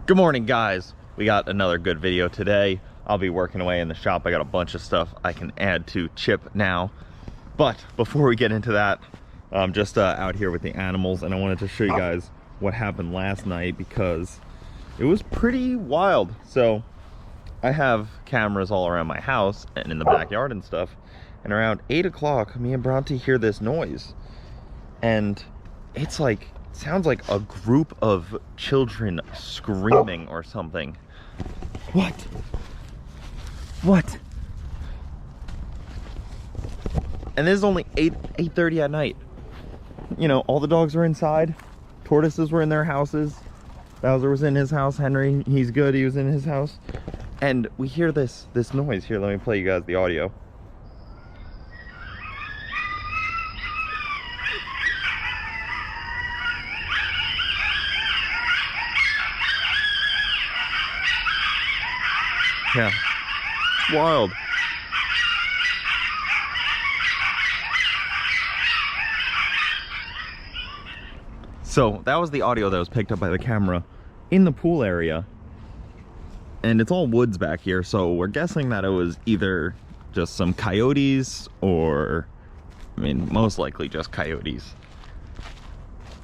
Good morning, guys. We got another good video today. I'll be working away in the shop. I got a bunch of stuff I can add to Chip now. But before we get into that, I'm just out here with the animals, and I wanted to show you guys what happened last night because it was pretty wild. So I have cameras all around my house and in the backyard and stuff. And around 8 o'clock, me and Bronte hear this noise. And it's like, sounds like a group of children screaming or something. What? And this is only 8:30 at night. You know, all the dogs were inside. Tortoises were in their houses. Bowser was in his house. Henry, he's good. He was in his house. And we hear this noise. Here, let me play you guys the audio. Yeah, it's wild. So that was the audio that was picked up by the camera in the pool area. And it's all woods back here, so we're guessing that it was either just some coyotes or, I mean, most likely just coyotes.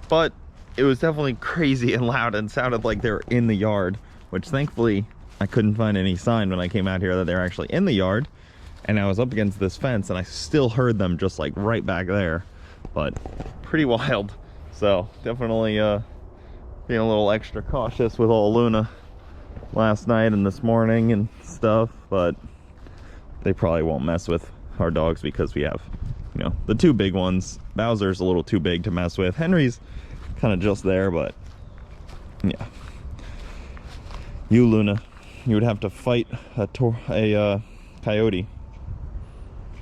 But it was definitely crazy and loud and sounded like they were in the yard, which thankfully I couldn't find any sign when I came out here that they were actually in the yard. And I was up against this fence and I still heard them just like right back there. But pretty wild. So definitely being a little extra cautious with old Luna last night and this morning and stuff. But they probably won't mess with our dogs because we have, you know, the two big ones. Bowser's a little too big to mess with. Henry's kind of just there, but yeah. You, Luna, you would have to fight a coyote. It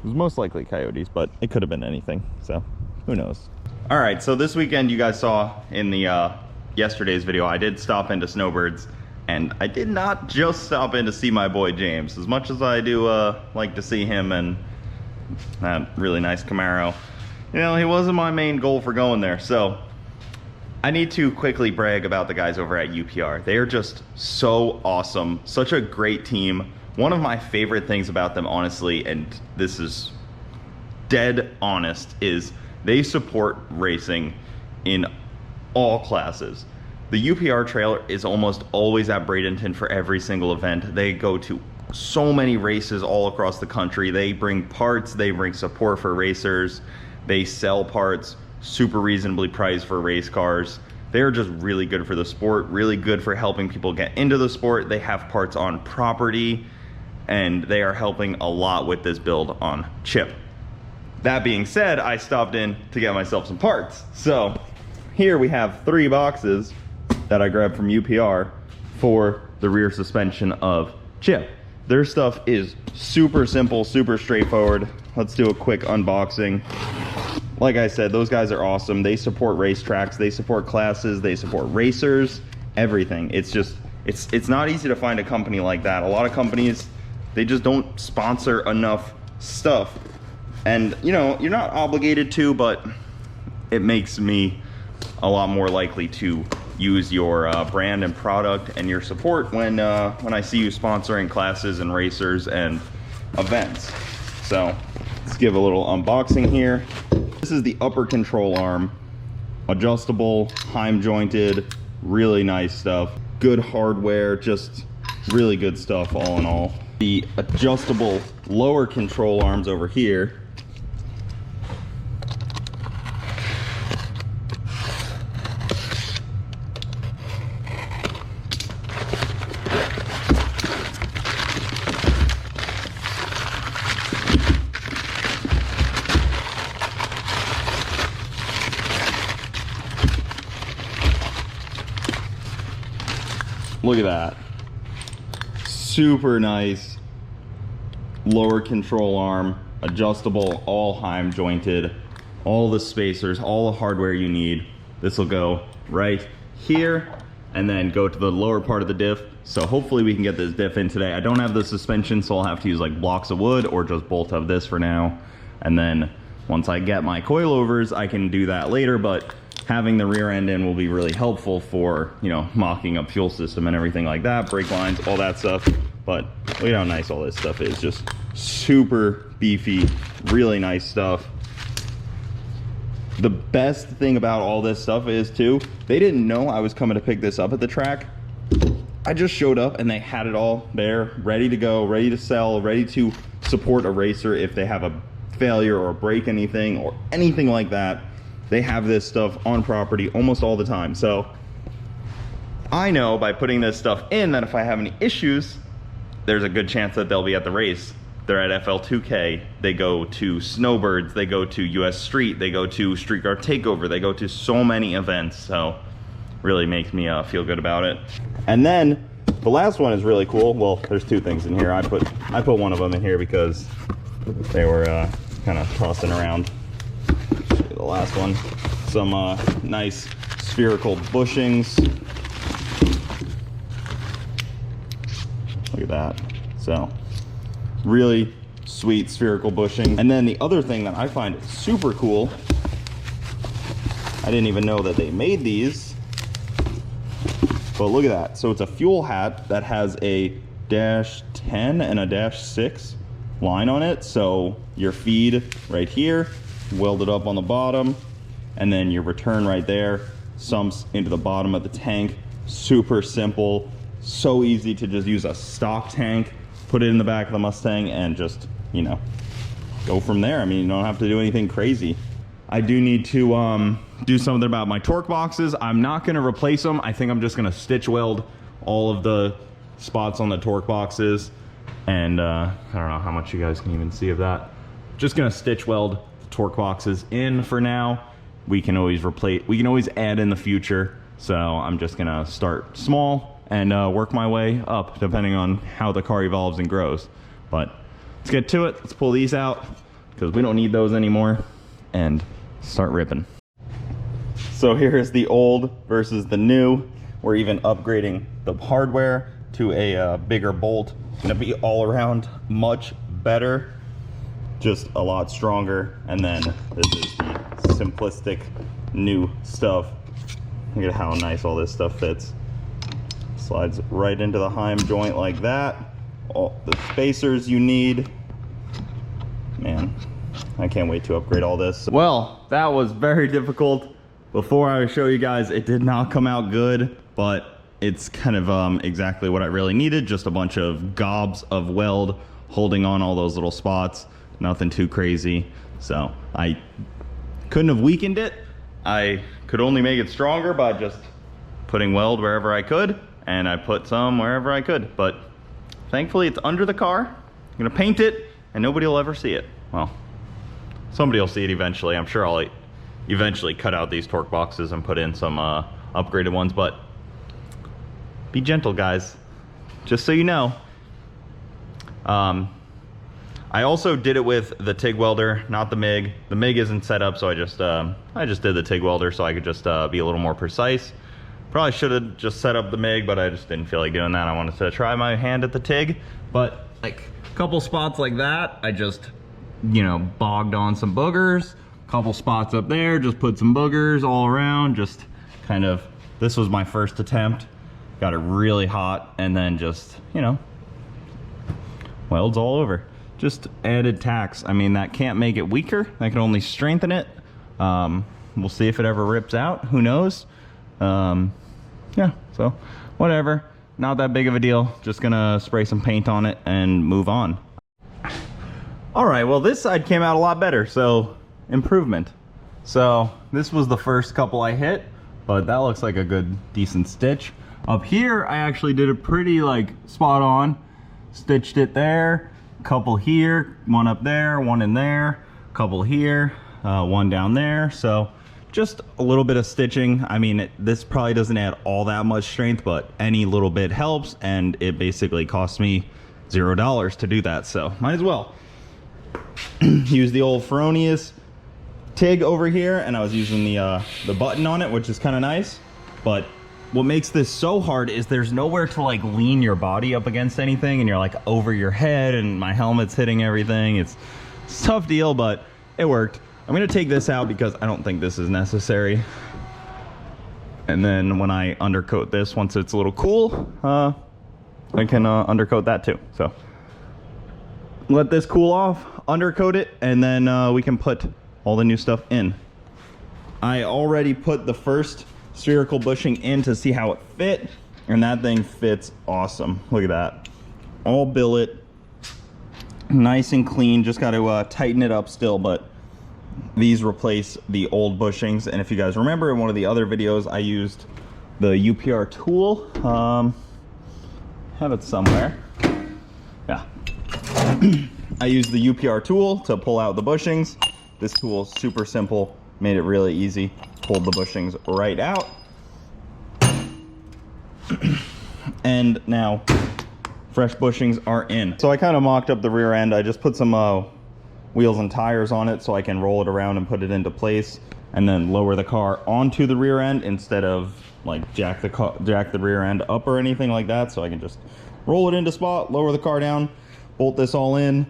was most likely coyotes, but it could have been anything, so who knows. All right, so this weekend you guys saw in the yesterday's video, I did stop into Snowbirds, and I did not just stop in to see my boy James. As much as I do like to see him and that really nice Camaro, you know, he wasn't my main goal for going there. So I need to quickly brag about the guys over at UPR. They are just so awesome, such a great team. One of my favorite things about them, honestly, and this is dead honest, is they support racing in all classes. The UPR trailer is almost always at Bradenton for every single event. They go to so many races all across the country. They bring parts, they bring support for racers, they sell parts, super reasonably priced for race cars. They're just really good for the sport, really good for helping people get into the sport. They have parts on property, and they are helping a lot with this build on Chip. That being said, I stopped in to get myself some parts. So here we have 3 boxes that I grabbed from UPR for the rear suspension of Chip. Their stuff is super simple, super straightforward. Let's do a quick unboxing. Like I said, those guys are awesome. They support racetracks, they support classes, they support racers, everything. It's just, it's not easy to find a company like that. A lot of companies, they just don't sponsor enough stuff. And you know, you're not obligated to, but it makes me a lot more likely to use your brand and product and your support when I see you sponsoring classes and racers and events. So let's give a little unboxing here. This is the upper control arm, adjustable, Heim jointed, really nice stuff. Good hardware, just really good stuff all in all. The adjustable lower control arms over here. Look at that. Super nice lower control arm, adjustable, all Heim jointed, all the spacers, all the hardware you need. This will go right here and then go to the lower part of the diff. So hopefully we can get this diff in today. I don't have the suspension, so I'll have to use like blocks of wood or just bolt up this for now. And then once I get my coilovers, I can do that later, but having the rear end in will be really helpful for, you know, mocking up fuel system and everything like that, brake lines, all that stuff. But look at how nice all this stuff is. Just super beefy, really nice stuff. The best thing about all this stuff is too, they didn't know I was coming to pick this up at the track. I just showed up and they had it all there, ready to go, ready to sell, ready to support a racer if they have a failure or break anything or anything like that. They have this stuff on property almost all the time. So I know by putting this stuff in that if I have any issues, there's a good chance that they'll be at the race. They're at FL2K, they go to Snowbirds, they go to US Street, they go to Street Car Takeover, they go to so many events. So really makes me feel good about it. And then the last one is really cool. Well, there's two things in here. I put one of them in here because they were kind of tossing around. The last one, some nice spherical bushings. Look at that. So really sweet spherical bushing. And then the other thing that I find super cool, I didn't even know that they made these, but look at that. So it's a fuel hat that has a -10 and a -6 line on it. So your feed right here, welded up on the bottom, and then your return right there sumps into the bottom of the tank. Super simple, so easy to just use a stock tank, put it in the back of the Mustang, and just, you know, go from there. I mean, you don't have to do anything crazy. I do need to do something about my torque boxes. I'm not gonna replace them. I think I'm just gonna stitch weld all of the spots on the torque boxes. And I don't know how much you guys can even see of that. Just gonna stitch weld the torque boxes in for now. We can always replace, we can always add in the future. So I'm just gonna start small and work my way up depending on how the car evolves and grows. But let's get to it. Let's pull these out because we don't need those anymore and start ripping. So here's the old versus the new. We're even upgrading the hardware to a bigger bolt. It's gonna be all around much better, just a lot stronger. And then this is the simplistic new stuff. Look at how nice all this stuff fits. Slides right into the Heim joint like that. All the spacers you need. Man, I can't wait to upgrade all this. Well, that was very difficult. Before I show you guys, it did not come out good, but it's kind of exactly what I really needed. Just a bunch of gobs of weld holding on all those little spots. Nothing too crazy. So I couldn't have weakened it. I could only make it stronger by just putting weld wherever I could, and I put some wherever I could. But thankfully it's under the car. I'm gonna paint it and nobody will ever see it. Well, somebody will see it eventually. I'm sure I'll eventually cut out these torque boxes and put in some upgraded ones, but be gentle, guys, just so you know. I also did it with the TIG welder, not the MIG. The MIG isn't set up, so I just did the TIG welder so I could just be a little more precise. Probably should have just set up the MIG, but I just didn't feel like doing that. I wanted to try my hand at the TIG, but like a couple spots like that, I just, you know, bogged on some boogers. Couple spots up there, just put some boogers all around, just kind of, this was my first attempt. Got it really hot, and then just, you know, welds all over. Just added tacks. I mean, that can't make it weaker. That can only strengthen it. We'll see if it ever rips out. Who knows? Yeah, so whatever. Not that big of a deal. Just gonna spray some paint on it and move on. All right, well, this side came out a lot better, so improvement. So this was the first couple I hit, but that looks like a good, decent stitch. Up here, I actually did it pretty like spot on. Stitched it there, couple here, one up there, one in there, couple here, one down there. So just a little bit of stitching. I mean, this probably doesn't add all that much strength, but any little bit helps, and it basically cost me $0 to do that, so might as well. Use the old Feronius TIG over here, and I was using the button on it, which is kind of nice. But what makes this so hard is there's nowhere to like lean your body up against anything, and you're like over your head, and my helmet's hitting everything. It's a tough deal, but it worked. I'm gonna take this out because I don't think this is necessary. And then when I undercoat this, once it's a little cool, I can undercoat that too. So let this cool off, undercoat it, and then we can put all the new stuff in. I already put the first spherical bushing in to see how it fit, and that thing fits awesome. Look at that. All billet, nice and clean. Just got to tighten it up still, but these replace the old bushings. And if you guys remember, in one of the other videos, I used the UPR tool. Have it somewhere. Yeah. I used the UPR tool to pull out the bushings. This tool is super simple, made it really easy. Pulled the bushings right out. And now fresh bushings are in. So I kind of mocked up the rear end. I just put some wheels and tires on it so I can roll it around and put it into place, and then lower the car onto the rear end instead of like jack the rear end up or anything like that. So I can just roll it into spot, lower the car down, bolt this all in,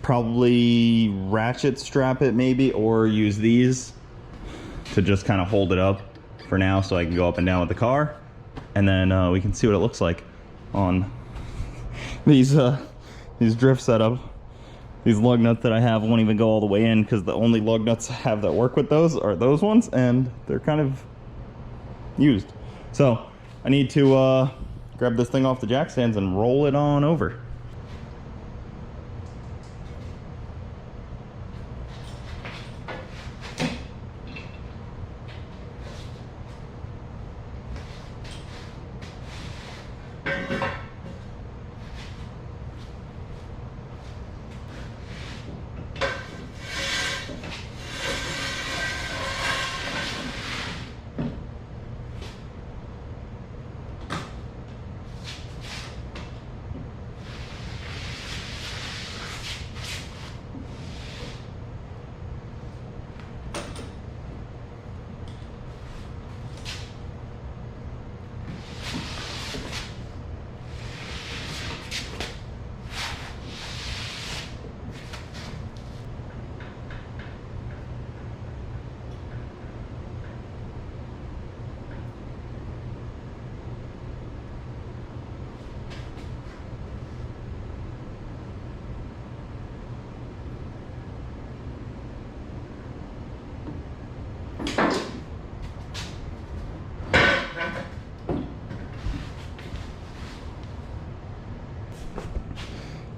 probably ratchet strap it maybe, or use these to just kind of hold it up for now so I can go up and down with the car, and then we can see what it looks like on these drift setup. These lug nuts that I have won't even go all the way in because the only lug nuts I have that work with those are those ones, and they're kind of used. So I need to grab this thing off the jack stands and roll it on over.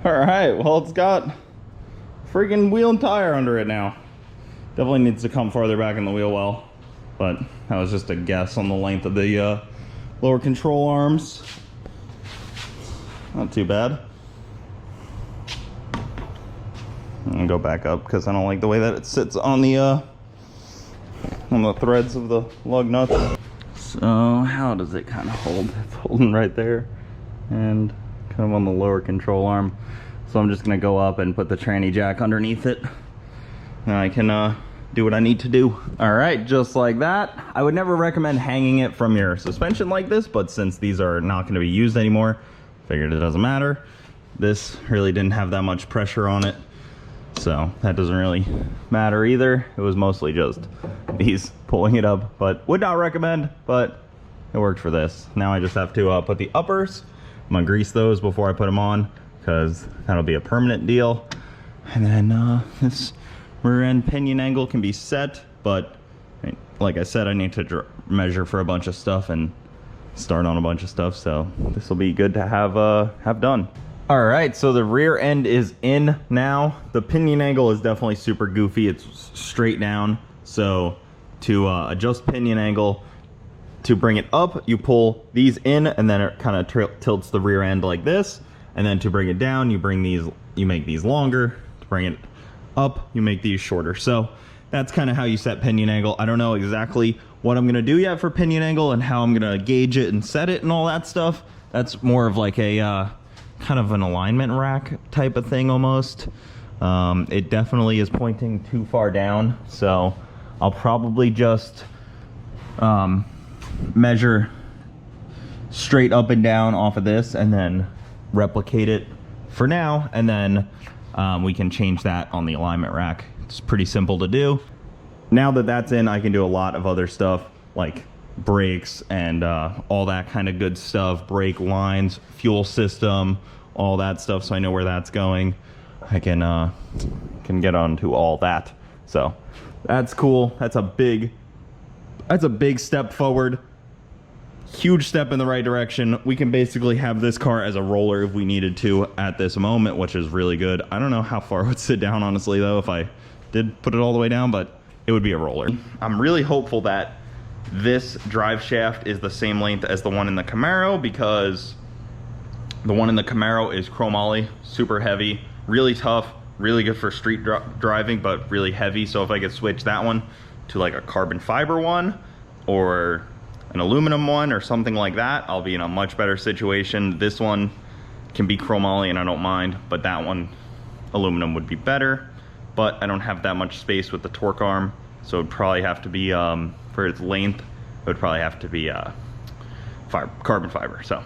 All right, well, it's got freaking wheel and tire under it now. Definitely needs to come farther back in the wheel well, but that was just a guess on the length of the lower control arms. Not too bad. I'm gonna go back up because I don't like the way that it sits on the threads of the lug nuts. So how does it kind of hold? It's holding right there and kind of on the lower control arm. So I'm just gonna go up and put the tranny jack underneath it, and I can do what I need to do. All right, just like that. I would never recommend hanging it from your suspension like this, but since these are not gonna be used anymore, figured it doesn't matter. This really didn't have that much pressure on it, so that doesn't really matter either. It was mostly just these pulling it up, but would not recommend, but it worked for this. Now I just have to put the uppers. I'm gonna grease those before I put them on, because that'll be a permanent deal. And then this rear end pinion angle can be set, but like I said, I need to measure for a bunch of stuff and start on a bunch of stuff, so this will be good to have done. All right, so the rear end is in now. The pinion angle is definitely super goofy. It's straight down, so to adjust pinion angle, to bring it up, you pull these in, and then it kind of tilts the rear end like this. And then to bring it down, you make these longer. To bring it up, you make these shorter. So that's kind of how you set pinion angle. I don't know exactly what I'm gonna do yet for pinion angle and how I'm gonna gauge it and set it and all that stuff. That's more of like a kind of an alignment rack type of thing almost. It definitely is pointing too far down, so I'll probably just measure straight up and down off of this and then replicate it for now, and then we can change that on the alignment rack. It's pretty simple to do. Now that that's in, I can do a lot of other stuff like brakes and all that kind of good stuff, brake lines, fuel system, all that stuff, so I know where that's going. I can get onto all that. So that's cool. That's a big step forward. Huge step in the right direction. We can basically have this car as a roller if we needed to at this moment, which is really good. I don't know how far it would sit down, honestly, though, if I did put it all the way down, but it would be a roller. I'm really hopeful that this drive shaft is the same length as the one in the Camaro, because the one in the Camaro is chromoly, super heavy, really tough, really good for street driving, but really heavy. So if I could switch that one to like a carbon fiber one or an aluminum one or something like that, I'll be in a much better situation. This one can be chromoly and I don't mind, but that one, aluminum, would be better. But I don't have that much space with the torque arm, so it'd probably have to be, for its length, it would probably have to be carbon fiber. So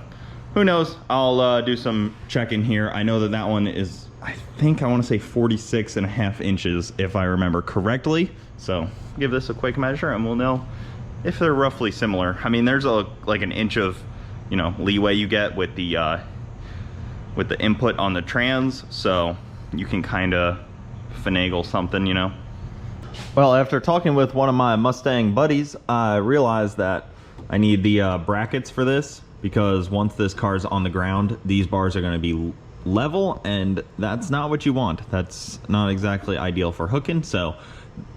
who knows? I'll do some checking here. I know that that one is, I think I want to say 46.5 inches if I remember correctly. So give this a quick measure and we'll know if they're roughly similar. I mean, there's like an inch of, you know, leeway you get with the input on the trans, so you can kind of finagle something, you know. Well, after talking with one of my Mustang buddies, I realized that I need the brackets for this, because once this car's on the ground, these bars are going to be level, and that's not what you want. That's not exactly ideal for hooking. So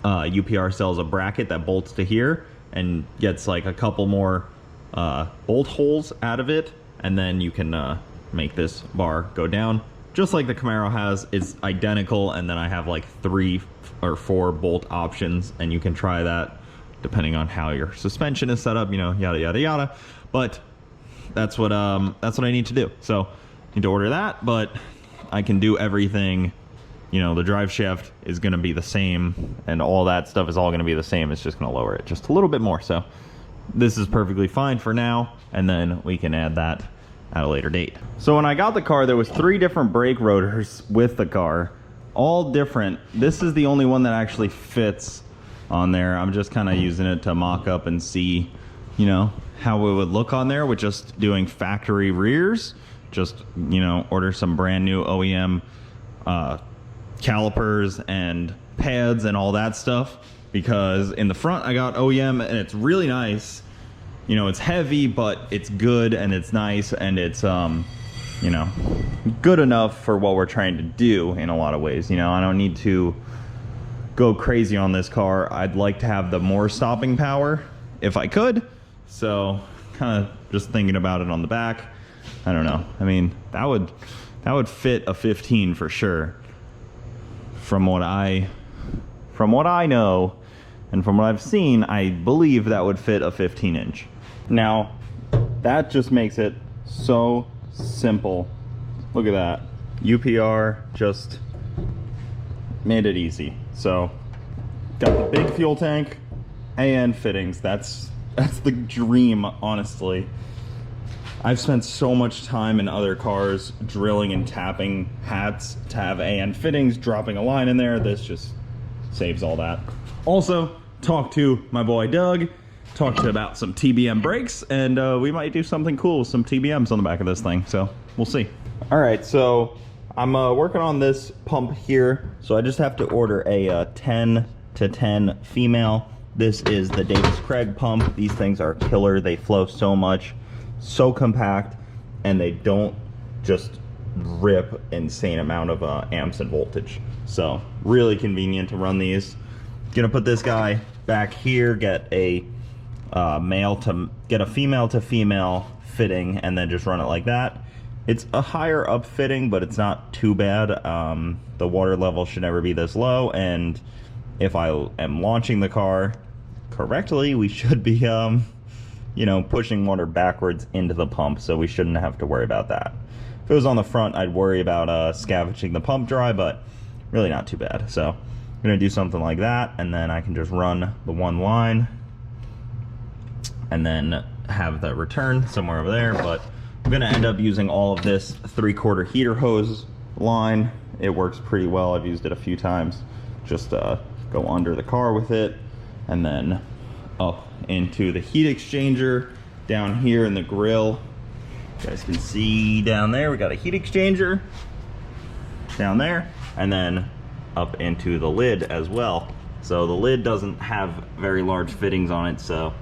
UPR sells a bracket that bolts to here and gets like a couple more bolt holes out of it, and then you can make this bar go down just like the Camaro has. It's identical, and then I have like 3 or 4 bolt options, and you can try that depending on how your suspension is set up, you know, yada yada yada. But that's what I need to do. So I need to order that, but I can do everything. You know, the drive shaft is going to be the same, and all that stuff is all going to be the same. It's just going to lower it just a little bit more. So this is perfectly fine for now, and then we can add that at a later date. So when I got the car, there was 3 different brake rotors with the car, all different. This is the only one that actually fits on there. I'm just kind of using it to mock up and see, you know, how it would look on there with just doing factory rears. Just, you know, order some brand new OEM calipers and pads and all that stuff, because in the front I got OEM and it's really nice. You know, it's heavy, but it's good and it's nice, and it's you know, good enough for what we're trying to do in a lot of ways. You know, I don't need to go crazy on this car. I'd like to have the more stopping power if I could. So kind of just thinking about it on the back. I don't know. I mean, that would fit a 15 for sure. From what I know and from what I've seen, I believe that would fit a 15-inch. Now, that just makes it so simple. Look at that. UPR just made it easy. So, got the big fuel tank and fittings. That's the dream, honestly. I've spent so much time in other cars drilling and tapping hats to have AN fittings, dropping a line in there. This just saves all that. Also, talked to my boy Doug, talked about some TBM brakes, and we might do something cool with some TBMs on the back of this thing, so we'll see. All right, so I'm working on this pump here, so I just have to order a 10 to 10 female. This is the Davis Craig pump. These things are killer. They flow so much, so compact, and they don't just rip insane amount of amps and voltage. So really convenient to run these. Gonna put this guy back here, get a female to female fitting, and then just run it like that. It's a higher up fitting, but it's not too bad. The water level should never be this low, and if I am launching the car correctly, we should be you know, pushing water backwards into the pump, so we shouldn't have to worry about that. If it was on the front, I'd worry about scavenging the pump dry, but really not too bad. So I'm gonna do something like that, and then I can just run the one line and then have the return somewhere over there. But I'm gonna end up using all of this 3/4 heater hose line. It works pretty well. I've used it a few times. Just go under the car with it, and then up into the heat exchanger down here in the grill. You guys can see down there, we got a heat exchanger down there, and then up into the lid as well. So the lid doesn't have very large fittings on it, so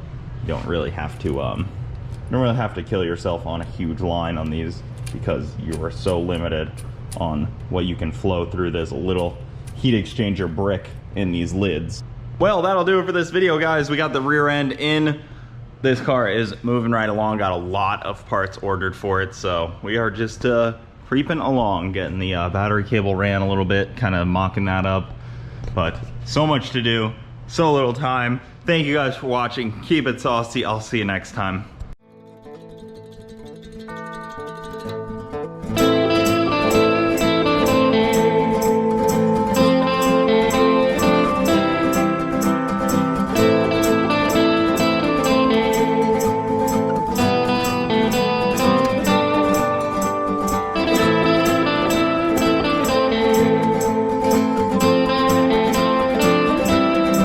you don't really have to kill yourself on a huge line on these, because you are so limited on what you can flow through this little heat exchanger brick in these lids. Well, that'll do it for this video, guys. We got the rear end in. This car is moving right along. Got a lot of parts ordered for it, so we are just creeping along, getting the battery cable ran a little bit, kind of mocking that up. But so much to do, so little time. Thank you guys for watching. Keep it saucy. I'll see you next time.